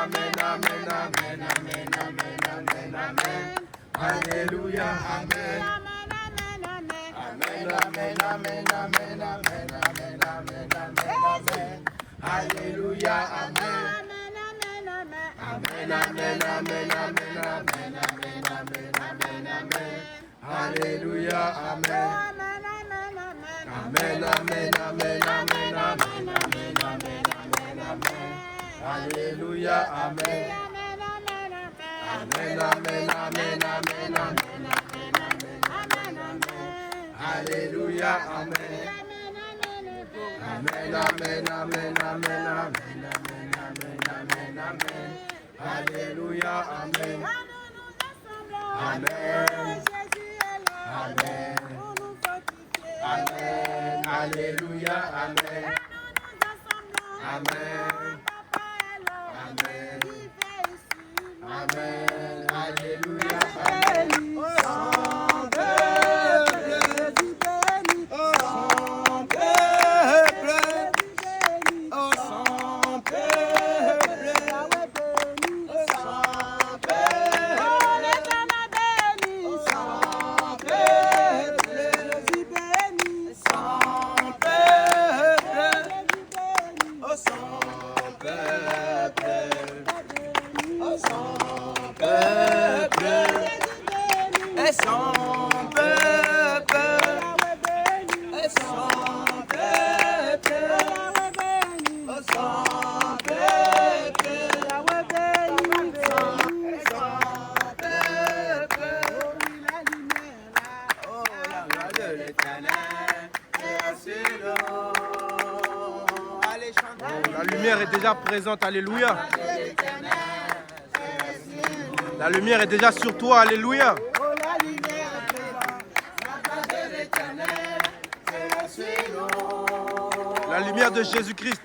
amen, amen, amen, amen, amen, amen, amen. Alléluia, amen. Amen, amen, amen, amen, amen, amen, amen, amen. Alléluia, amen. Amen, amen, amen, amen, amen, amen, amen, amen, amen. Alléluia, amen. Amen, amen, amen, amen, amen, amen, amen, amen, amen. Alléluia, amen. Amen, amen, amen, amen, amen, amen, amen, amen. Alléluia, amen. Amen, amen, amen, amen, amen, amen, amen, amen, amen. Alléluia, amen. Amen. Amen. Amen. Alléluia, amen. Amen. Amen. Amen. Alléluia, amen. La lumière est déjà présente, alléluia. La lumière est déjà sur toi, alléluia. La lumière de Jésus-Christ.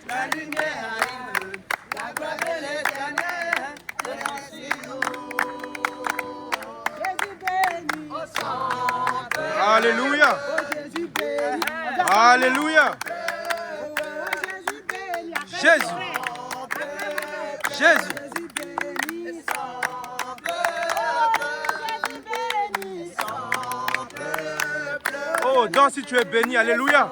Alléluia. Alléluia. Jésus. Jésus. Oh, danse si tu es béni, alléluia.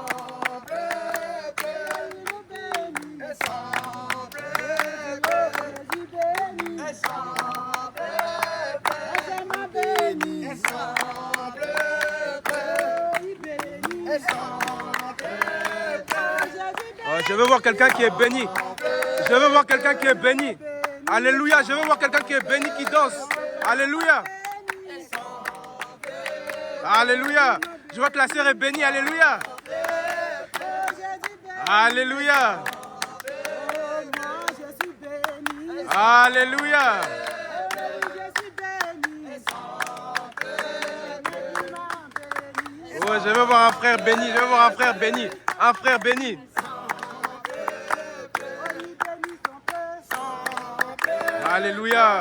Oh, je veux voir quelqu'un qui est béni. Je veux voir quelqu'un qui est béni. Alléluia. Je veux voir quelqu'un qui est béni, qui danse. Alléluia. Alléluia. Je vois que la sœur est bénie. Alléluia. Alléluia. Alléluia. Oh, je veux voir un frère béni. Je veux voir un frère béni. Un frère béni. Alléluia.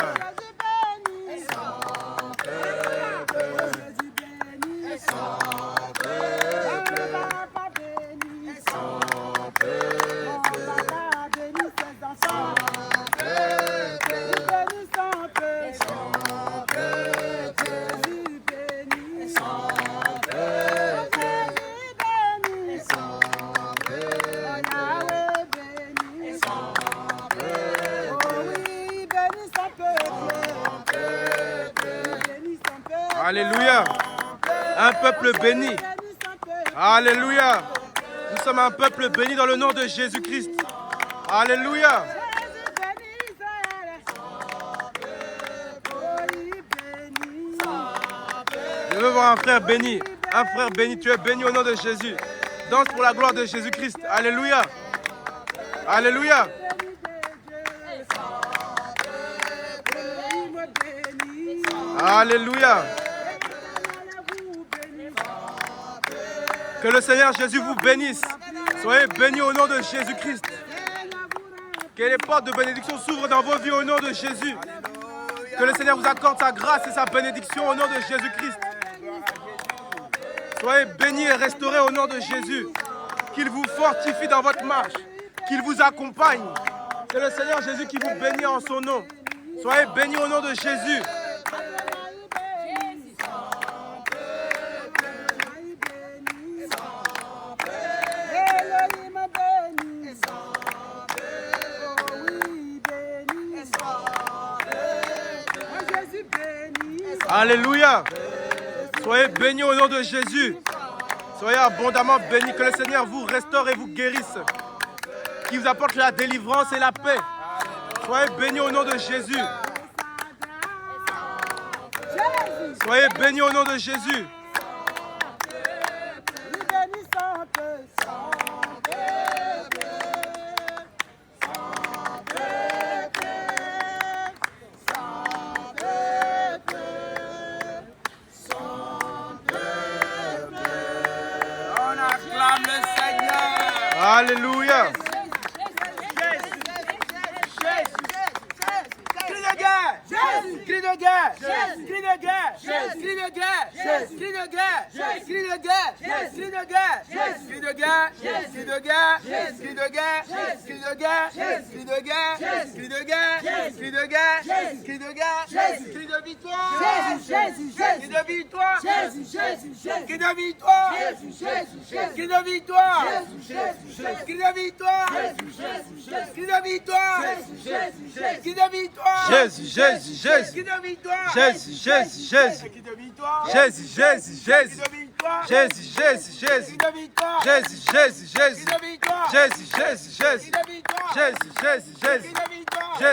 Alléluia. Un peuple béni. Alléluia. Nous sommes un peuple béni dans le nom de Jésus-Christ. Alléluia. Je veux voir un frère béni. Un frère béni. Tu es béni au nom de Jésus. Danse pour la gloire de Jésus-Christ. Alléluia. Alléluia. Alléluia. Que le Seigneur Jésus vous bénisse. Soyez bénis au nom de Jésus-Christ. Que les portes de bénédiction s'ouvrent dans vos vies au nom de Jésus. Que le Seigneur vous accorde sa grâce et sa bénédiction au nom de Jésus-Christ. Soyez bénis et restaurés au nom de Jésus. Qu'il vous fortifie dans votre marche. Qu'il vous accompagne. C'est le Seigneur Jésus qui vous bénit en son nom. Soyez bénis au nom de Jésus. Alléluia. Soyez bénis au nom de Jésus. Soyez abondamment bénis. Que le Seigneur vous restaure et vous guérisse. Qui vous apporte la délivrance et la paix. Soyez bénis au nom de Jésus. Soyez bénis au nom de Jésus. Alléluia. Cri de guerre, cri de guerre, cri de guerre, cri de guerre, cri de guerre, cri de guerre, cri de guerre, cri de guerre, cri de guerre, cri de guerre, cri de guerre, cri de guerre, cri de guerre, cri de guerre, cri de victoire, cri de victoire, cri de victoire, cri de victoire, cri de victoire, cri de victoire, cri de victoire. Jésus, Jésus, Jésus. Cri de victoire. Jésus, Jésus, Jésus. Cri de victoire. Jésus, Jésus, Jésus. Cri de victoire. Jésus, Jésus, Jésus. Cri de victoire. Jésus, Jésus, Jésus. Cri de victoire. Jésus, Jésus, Jésus. Cri de victoire. Jésus, Jésus, Jésus. Cri de victoire. Jésus, Jésus, Jésus. Cri de victoire.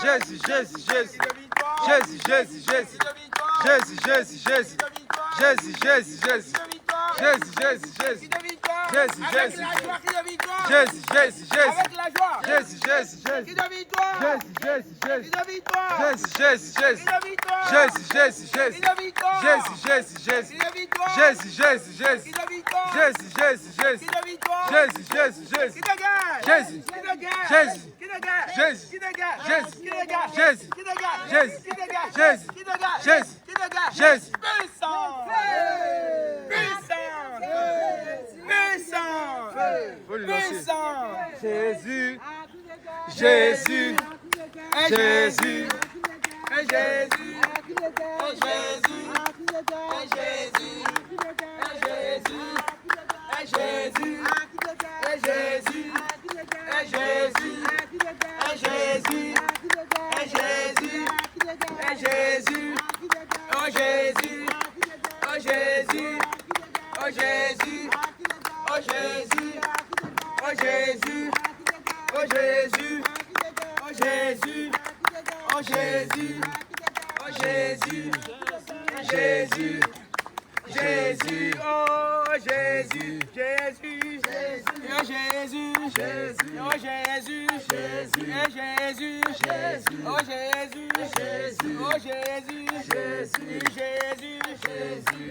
Jésus, Jésus, Jésus. Cri de victoire. Jésus, Jésus, Jésus. Cri de victoire. Jésus, Jésus, Jésus. Cri de victoire. Jésus, Jésus, Jésus. Cri de victoire. Jésus, Jésus, Jésus. Cri de victoire. Jésus, Avec Jésus, la joie, cri de victoire. Jésus, Jésus, Jésus. Avec la joie. Jésus, Jésus, Cri Jésus. de victoire. Jésus, Jésus, Cri Jésus. de victoire. Jésus, Jésus, Jésus. Cri de victoire. Jésus, Jésus, Cri Jésus. de victoire. Jésus, Jésus, Jésus. Cri de victoire. Jésus, Jésus, Cri Jésus. de victoire. Jésus, Jésus, Jésus. Cri de victoire. Jésus, Jésus, Jésus. Cri de guerre. Jésus. Cri de guerre. Jésus. Cri de guerre. Jésus. Cri de guerre. Jésus. Cri de guerre. Jésus. Cri de guerre. Jésus. Cri de guerre. Jésus. Cri de guerre. Jésus. Cri de guerre. Jésus. Puissant. Puissant. Puissant. Faut le lancer. Puissant. Jésus, Jésus, Jésus, Et Jésus. Et Jésus. Et Jésus. Et Jésus. Et Jésus. Et Jésus. Et Jésus. Et Jésus. Et Jésus. Et Jésus. Oh Jésus. Oh Jésus. Oh Jésus. Oh Jésus. Oh Jésus. Oh Jésus. Oh Jésus. Oh Jésus. Oh Jésus. Jésus. Jésus. Oh Jésus. Jésus. Oh Jésus. Jésus. Oh Jésus. Jésus. Et Jésus. Jésus. Oh Jésus. Jésus. Oh Jésus. Jésus. Jésus. Jésus. Jésus.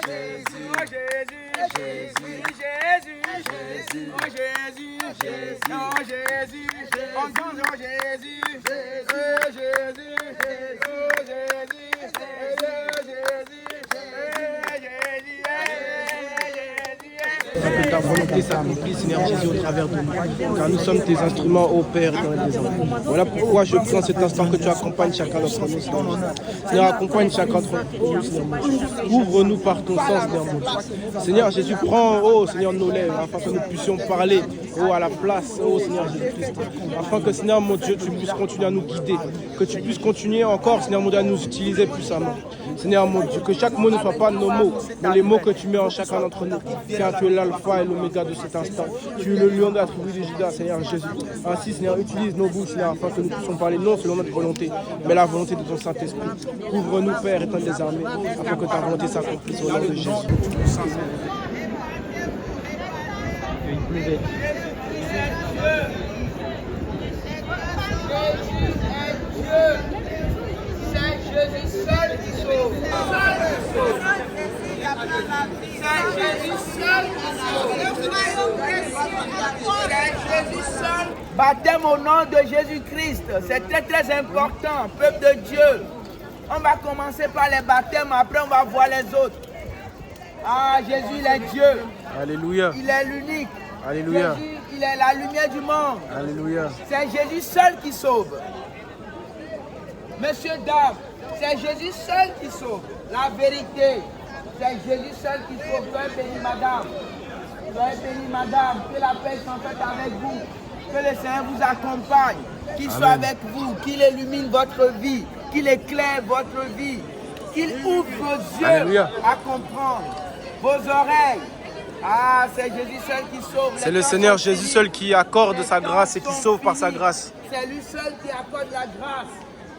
Jésus. Oh Jésus. Jésus. Jésus. Jésus. Oh Jésus. Jésus. Oh Jésus. On danse oh Jésus. Oh Jésus. Oh Jésus. Que ta volonté s'accomplisse, Seigneur Jésus, au travers de nous. Car nous sommes tes instruments, ô Père, dans les enfants. Voilà pourquoi je prends cet instant que tu accompagnes chacun d'entre nous, Seigneur. Seigneur, accompagne chacun d'entre nous, Seigneur. Ouvre-nous par ton sens, Seigneur. Seigneur Jésus, prends, oh Seigneur, nos lèvres, afin que nous puissions parler, oh, à la place, oh Seigneur Jésus-Christ. Afin que, Seigneur, mon Dieu, tu puisses continuer à nous guider. Que tu puisses continuer encore, Seigneur, mon Dieu, à nous utiliser puissamment. Seigneur, mon Dieu, que chaque mot ne soit pas nos mots, mais les mots que tu mets en chacun d'entre nous. Car tu es l'alpha et l'oméga de cet instant. Tu es le lion de la tribu de Juda, Seigneur Jésus. Ainsi, Seigneur, utilise nos bouches, Seigneur, afin que nous puissions parler non selon notre volonté, mais la volonté de ton Saint-Esprit. Couvre-nous, Père, étant des armées, afin que ta volonté s'accomplisse au nom de Jésus. C'est Jésus seul qui sauve. C'est Jésus seul qui sauve. C'est Jésus seul. Baptême au nom de Jésus-Christ. C'est très très important, peuple de Dieu. On va commencer par les baptêmes, après on va voir les autres. Ah, Jésus, il est Dieu. Alléluia. Il est l'unique. Alléluia. Jésus, il Il est la lumière du monde. Alléluia. C'est Jésus seul qui sauve. Monsieur, dame, c'est Jésus seul qui sauve. La vérité, c'est Jésus seul qui sauve. Soyez béni, madame. Soyez béni, madame. Que la paix soit faite avec vous. Que le Seigneur vous accompagne. Qu'il soit avec vous. Qu'il illumine votre vie. Qu'il éclaire votre vie. Qu'il ouvre vos yeux Alléluia. à comprendre. Vos oreilles. Ah, c'est Jésus seul qui sauve. C'est le Seigneur Jésus seul qui accorde sa grâce et qui sauve par sa grâce. C'est lui seul qui accorde la grâce.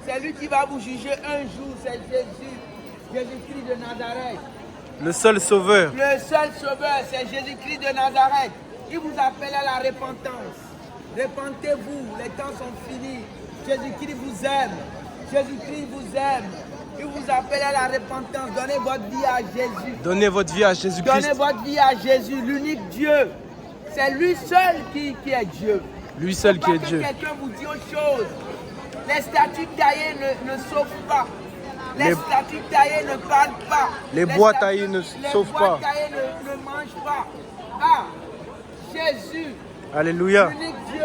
C'est lui qui va vous juger un jour. C'est Jésus. Jésus-Christ de Nazareth. Le seul sauveur. Le seul sauveur, c'est Jésus-Christ de Nazareth. Il vous appelle à la repentance. Repentez-vous, les temps sont finis. Jésus-Christ vous aime. Jésus-Christ vous aime. Il vous appelle à la repentance. Donnez votre vie à Jésus. Donnez votre vie à Jésus-Christ. Donnez votre vie à Jésus, l'unique Dieu. C'est lui seul qui est Dieu. Lui seul qui est Dieu. Quelqu'un vous dit autre chose. Les statues taillées ne sauvent pas. Les statues taillées ne parlent pas. Les bois taillés ne sauvent pas. Les bois taillés ne mangent pas. Ah, Jésus, Alléluia. l'unique Dieu,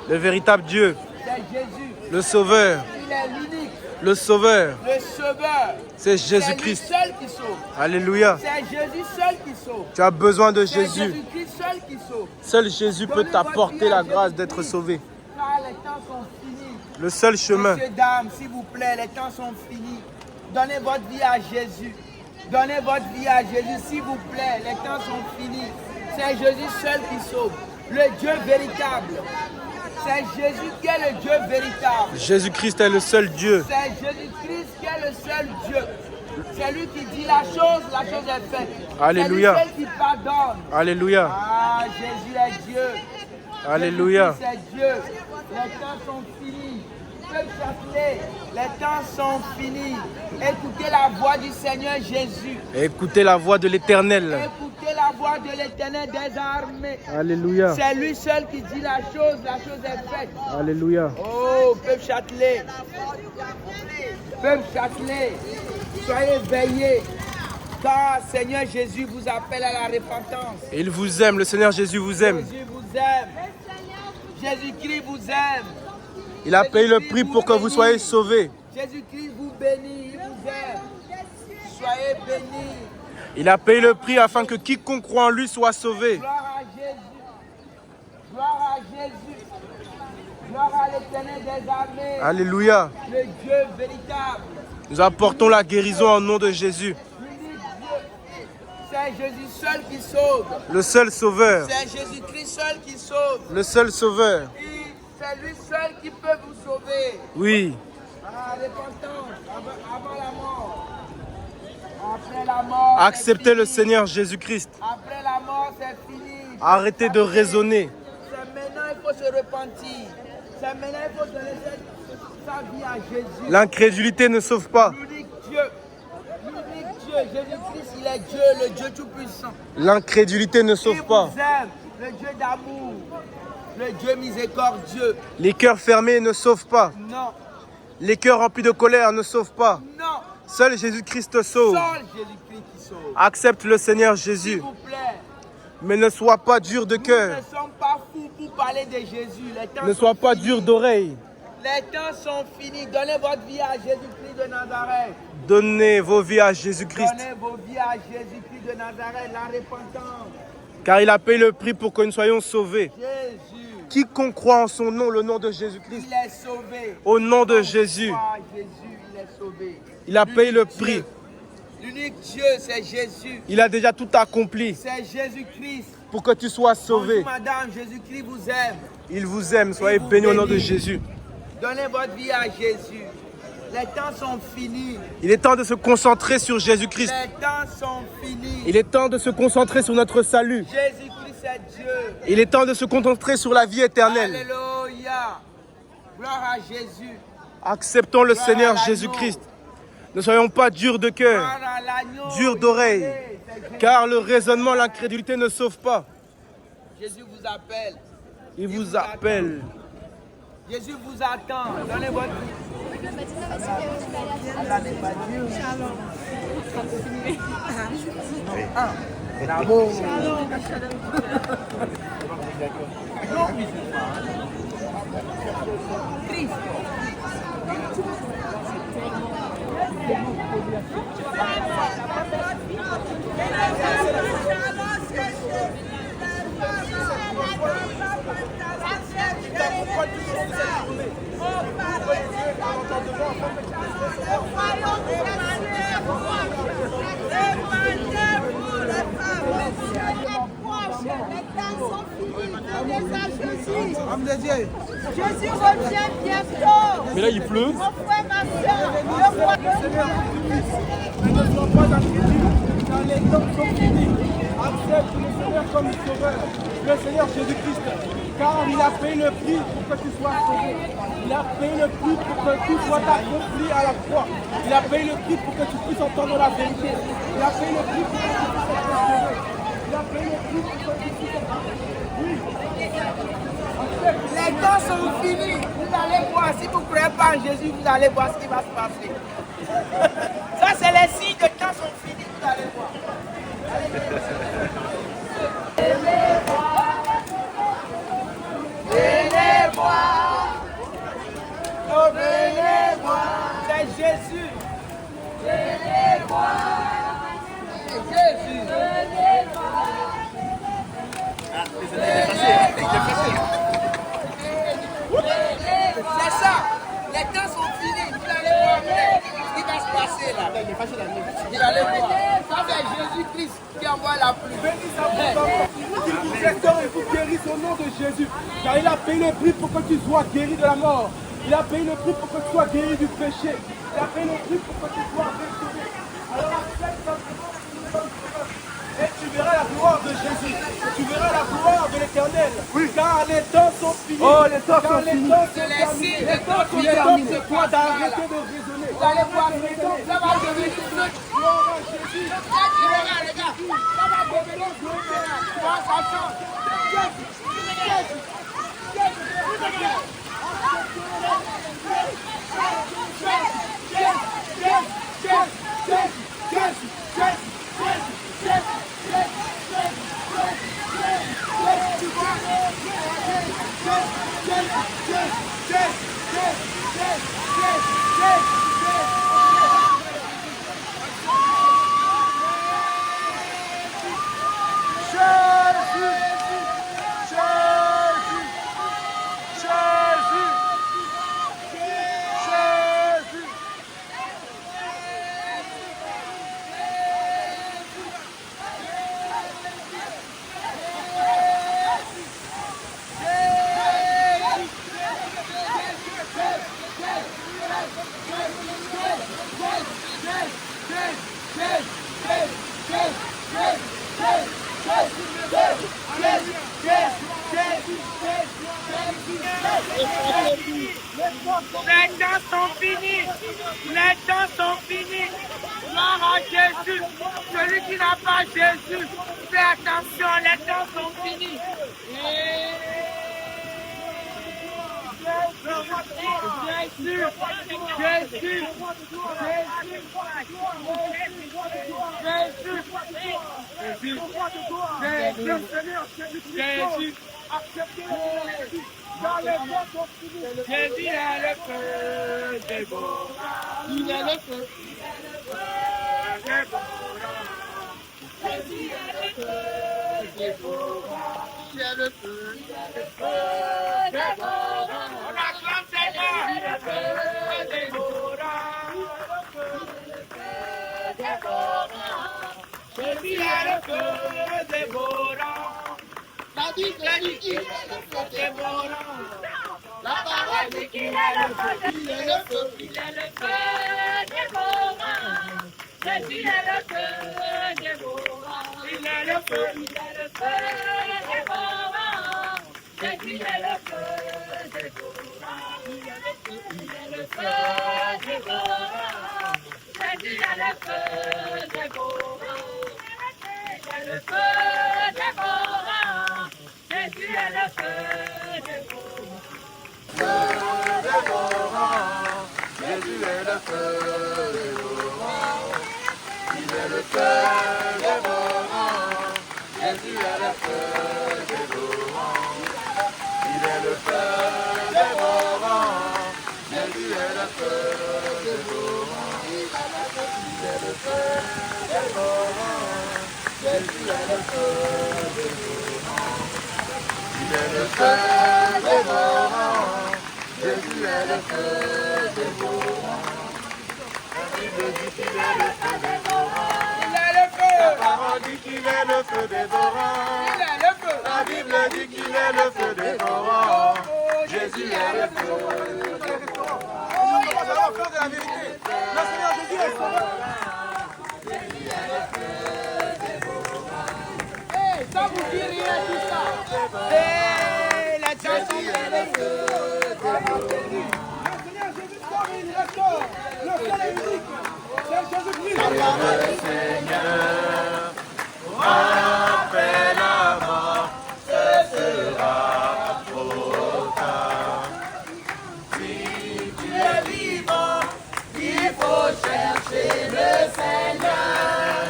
Le véritable Dieu. c'est Jésus. Le sauveur. Il est l'unique, Le sauveur. le sauveur. C'est C'est lui Jésus-Christ. seul qui sauve. Alléluia. C'est Jésus seul qui sauve. Tu as besoin de C'est Jésus. Jésus-Christ seul qui sauve. Seul Jésus peut t'apporter la grâce d'être sauvé. Car les temps sont finis. Le seul chemin. Messieurs, dames, s'il vous plaît, les temps sont finis. Donnez votre vie à Jésus. Donnez votre vie à Jésus, s'il vous plaît. Les temps sont finis. C'est Jésus seul qui sauve. Le Dieu véritable. C'est Jésus qui est le Dieu véritable. Jésus-Christ est le seul Dieu. C'est Jésus-Christ qui est le seul Dieu. C'est lui qui dit la chose est faite. Alléluia. C'est lui seul qui pardonne. Alléluia. Ah, Jésus est Dieu. Alléluia. Jésus-Christ est Dieu. Les temps sont finis. Peuple Châtelet, les temps sont finis. Écoutez la voix du Seigneur Jésus. Écoutez la voix de l'Éternel. Écoutez la voix de l'Éternel des armées. Alléluia. C'est lui seul qui dit la chose est faite. Alléluia. Oh, peuple Châtelet. Peuple Châtelet, soyez veillés. Car Seigneur Jésus vous appelle à la repentance. Il vous aime, le Seigneur Jésus vous aime. Jésus vous aime. Jésus-Christ vous aime. Il a payé le prix pour que vous soyez sauvés. Jésus-Christ vous bénit, il vous aime. Soyez bénis. Il a payé le prix afin que quiconque croit en lui soit sauvé. Gloire à Jésus. Gloire à Jésus. Gloire à l'Éternel des armées. Alléluia. Le Dieu véritable. Nous apportons la guérison au nom de Jésus. L'unique Dieu. C'est Jésus seul qui sauve. Le seul sauveur. C'est Jésus-Christ seul qui sauve. Le seul sauveur. C'est lui seul qui peut vous sauver. Oui. À la repentance, avant la mort. Après la mort. Acceptez c'est le fini. Seigneur Jésus-Christ. Après la mort, c'est fini. Arrêtez de raisonner. C'est maintenant il faut se repentir. C'est maintenant il faut donner sa vie à Jésus. L'incrédulité ne sauve pas. L'unique Dieu. L'unique Dieu. Jésus-Christ, il est Dieu, le Dieu Tout-Puissant. L'incrédulité ne sauve Il pas. vous aime, le Dieu d'amour. Le Dieu miséricordieux. Les cœurs fermés ne sauvent pas. Non. Les cœurs remplis de colère ne sauvent pas. Non. Seul Jésus-Christ te sauve. Seul Jésus-Christ qui sauve. Accepte le Seigneur S'il Jésus. vous plaît. Mais ne sois pas dur de Nous cœur. ne sommes pas fous pour parler de Jésus. Les temps Ne sont sois pas finis. dur d'oreille. Les temps sont finis. Donnez votre vie à Jésus-Christ de Nazareth. Donnez vos vies à Jésus-Christ. Donnez vos vies à Jésus-Christ de Nazareth. La repentance. Car il a payé le prix pour que nous soyons sauvés. Jésus. Quiconque croit en son nom, le nom de Jésus-Christ. Il est sauvé. Au nom de Jésus. Ah, Jésus, il est sauvé. Il a payé le L'unique prix. Dieu. L'unique Dieu, c'est Jésus. Il a déjà tout accompli C'est Jésus-Christ. pour que tu sois sauvé. Bonjour, madame, Jésus-Christ vous aime. Il vous aime. Soyez bénis au nom de Jésus. Donnez votre vie à Jésus. Les temps sont finis. Il est temps de se concentrer sur Jésus-Christ. Les temps sont finis. Il est temps de se concentrer sur notre salut. Jésus-Christ est Dieu. Il est temps de se concentrer sur la vie éternelle. Alléluia. Gloire à Jésus. Acceptons le Gloire Seigneur à l'agneau. Jésus-Christ. Ne soyons pas durs de cœur, Gloire à l'agneau. durs d'oreille, C'est Jésus. car le raisonnement, l'incrédulité ne sauve pas. Jésus vous appelle. Il vous appelle. Jésus vous attend. Donnez votre vie. Allah n'est pas Dieu. L'amour. Non musulman. Christ. Jésus revient bientôt. Mais là, il pleut. Mon frère, ma soeur, le roi Ne sois pas inquiétude, car les temps sont finis. Accepte le Seigneur comme sauveur, le Seigneur Jésus-Christ, car il a payé le prix pour que tu sois sauvé. Il a payé le prix pour que tout soit accompli à la croix. Il a payé le prix pour que tu puisses entendre la vérité. Il a payé le prix pour que tu puisses être sauvé. Il a payé le prix pour que tu puisses être oui. Les temps sont finis. Vous allez voir, si vous ne croyez pas en Jésus, vous allez voir ce qui va se passer. Ça, c'est les signes de temps sont finis, vous allez voir. Venez-moi. Oh, venez-moi. C'est Jésus. Venez-moi. C'est Jésus. Venez-moi. C'est ça. Les temps sont finis. Vous allez voir ce qui va se passer là. Vous allez voir. Ça, c'est Jésus-Christ qui envoie la pluie. Béni sa qu'il vous restaure et vous guérisse au nom de Jésus. Car il a payé le prix pour que tu sois guéri de la mort. Il a payé le prix pour que tu sois guéri du péché. Il a payé le prix pour que tu sois restauré. Alors accepte ça. Et tu verras la gloire de Jésus. Et tu verras la gloire de l'Éternel. Oui. Car les temps sont finis. Oh, les temps sont finis. Les temps sont terminés. C'est toi d'arrêter de raisonner. Vous allez voir les temps. Ça va devenir gloire à Jésus. Les gars. Ça va devenir gloire. Tu vois, ça change. Les temps sont finis. Les temps sont finis. Gloire à Jésus. Celui qui n'a pas Jésus, fais attention, les temps sont finis. Jésus, Jésus, Jésus, Jésus est le feu des beaux. Il est le feu des beaux. Jésus est le feu des beaux. Il est le feu des beaux. On acclame Seigneur. Il est le feu des beaux. Jésus est le feu des beaux. La Bible dit qu'il est le feu des beaux. La parole dit qu'il est le feu, il est le feu, il est le feu des beaux. Jésus est le feu des beaux. Il est le feu, il est le feu des beaux. Jésus est le feu des beaux. Il est le feu, il est le feu des beaux. Jésus est le feu des beaux. Il est le feu des beaux. Jésus est le feu des beaux. Jésus est le feu des beaux. Il est le feu des beaux. Jésus est le feu des beaux. parole dit qu'il est le feu dévorant. La Bible dit qu'il est le feu dévorant. Jésus est le feu. Nous allons faire de la vérité. Le Seigneur Jésus est sauveur. Ça vous dit rien tout ça. La chanson est le feu. Le Seigneur Jésus sort une restaure. Le seul et unique. C'est Jésus-Christ. Le Seigneur, après la mort, ce sera trop tard. Si tu es vivant, il faut chercher le Seigneur.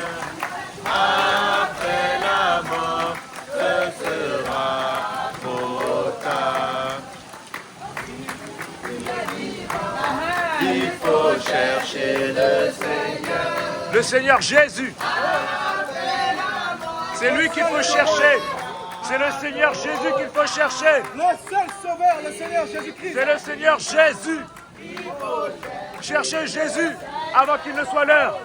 Après la mort, ce sera trop tard. Il faut chercher le Seigneur. Le Seigneur Jésus. C'est lui qu'il faut chercher. C'est le Seigneur Jésus qu'il faut chercher. Le seul sauveur, le Seigneur Jésus-Christ. C'est le Seigneur Jésus. Cherchez Jésus avant qu'il ne soit l'heure.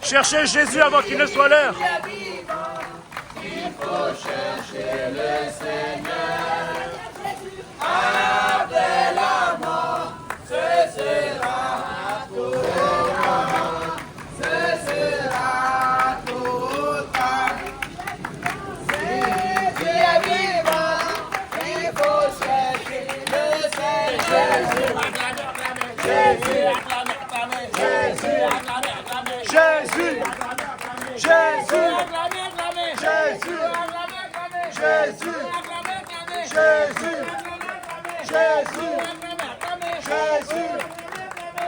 Cherchez Jésus avant qu'il ne soit l'heure. Il faut chercher le Seigneur. Après la mort, ce sera trop tard. Ce sera trop tard. Si tu es vivant, il faut chercher le Seigneur. Jésus, Jésus. Jésus. Jésus. Jésus. Jésus. Jésus. Jésus. Jésus. Jésus.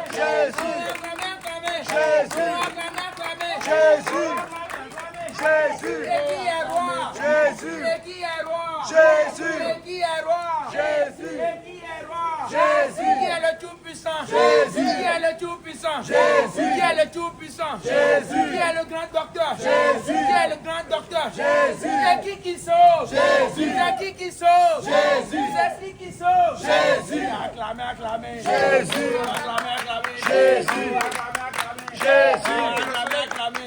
Jésus. Jésus. Jésus. Jésus. Jésus. Jésus. Qui est le tout-puissant? Jésus. Qui est le tout-puissant? Jésus. Qui est le tout-puissant? Jésus. Qui est le grand docteur? Jésus. Qui est le grand docteur? Jésus. C'est qui sauve? Jésus. C'est qui sauve? Jésus. C'est qui sauve? Jésus. Acclamez, acclamez. Jésus. Acclamez, acclamez. Jésus. Jésus. Acclamez, acclamez.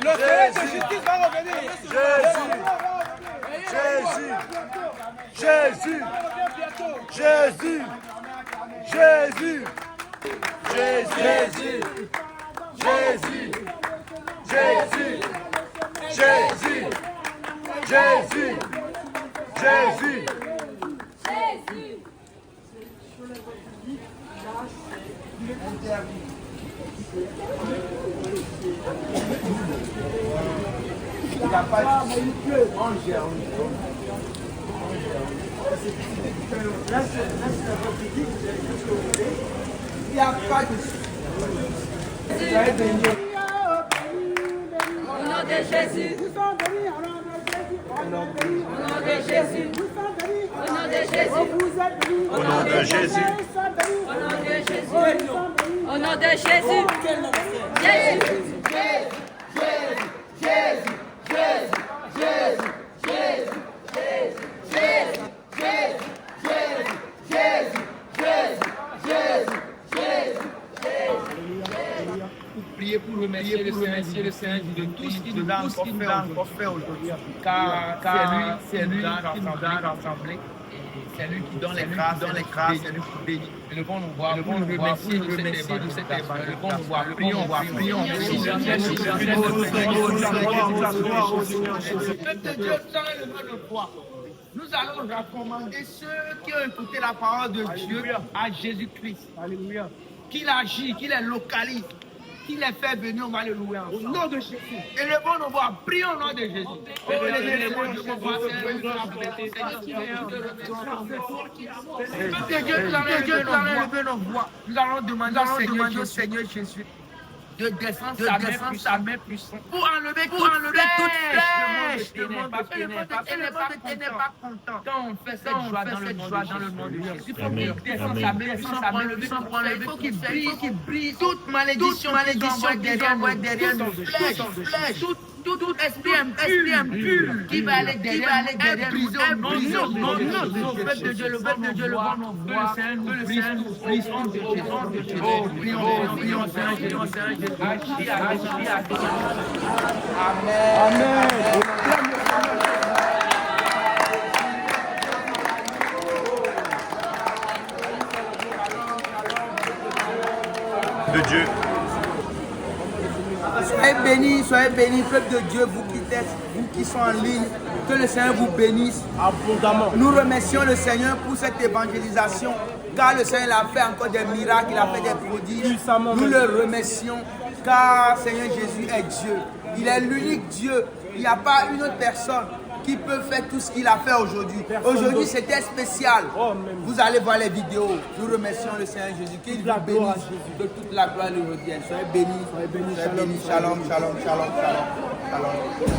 Le Seigneur de justice va revenir. Jésus. Jésus. Jésus. Jésus. Jésus. Jésus. Jésus. Jésus. Jésus. Jésus. Jésus. Il n'y a pas de Au nom de Jésus. Au nom de Jésus. Au nom de Jésus. Au nom de Jésus. Au nom de Jésus. Au nom de Jésus. Priez pour remercier le Seigneur de tout ce qu'il nous a encore fait aujourd'hui. Car c'est lui qui nous a rassemblés. C'est lui qui donne les grâces, c'est lui qui bénit. Et le bon nous voit, remercier de cette évangile. Le bon nous voit, prions. Nous allons recommander ceux qui ont écouté la parole de Dieu à Jésus-Christ. Alléluia. Qu'il agit, qu'il les localise, qu'il les fait venir, on va le louer ensemble. Au nom de Jésus. Et le bon nous voit, prions au nom de Jésus. Nous allons demander au Seigneur Jésus de descendre sa main puissante pour enlever toute flèche n'est pas content. Quand on fait cette joie dans le nom de Jésus, il faut qu'il il faut qu'il brise toute malédiction derrière nos flèches, tout esprit impur qui va aller derrière briser au nom de Dieu. Le peuple de Dieu le va nous voir, que le Seigneur nous brise au nom de Jésus. Oh, prions Seigneur Jésus. Amen. De Dieu. Soyez bénis, peuple de Dieu, vous qui sont en ligne, que le Seigneur vous bénisse abondamment. Nous remercions le Seigneur pour cette évangélisation, car le Seigneur a fait encore des miracles, il a fait des prodiges. Nous le remercions, car Seigneur Jésus est Dieu. Il est l'unique Dieu. Il n'y a pas une autre personne qui peut faire tout ce qu'il a fait aujourd'hui. Aujourd'hui, c'était spécial. Vous allez voir les vidéos. Nous remercions le Seigneur Jésus. Qu'il vous bénisse, que toute la gloire lui revienne. Soyez bénis. Soyez bénis. Shalom, shalom, shalom, shalom, shalom.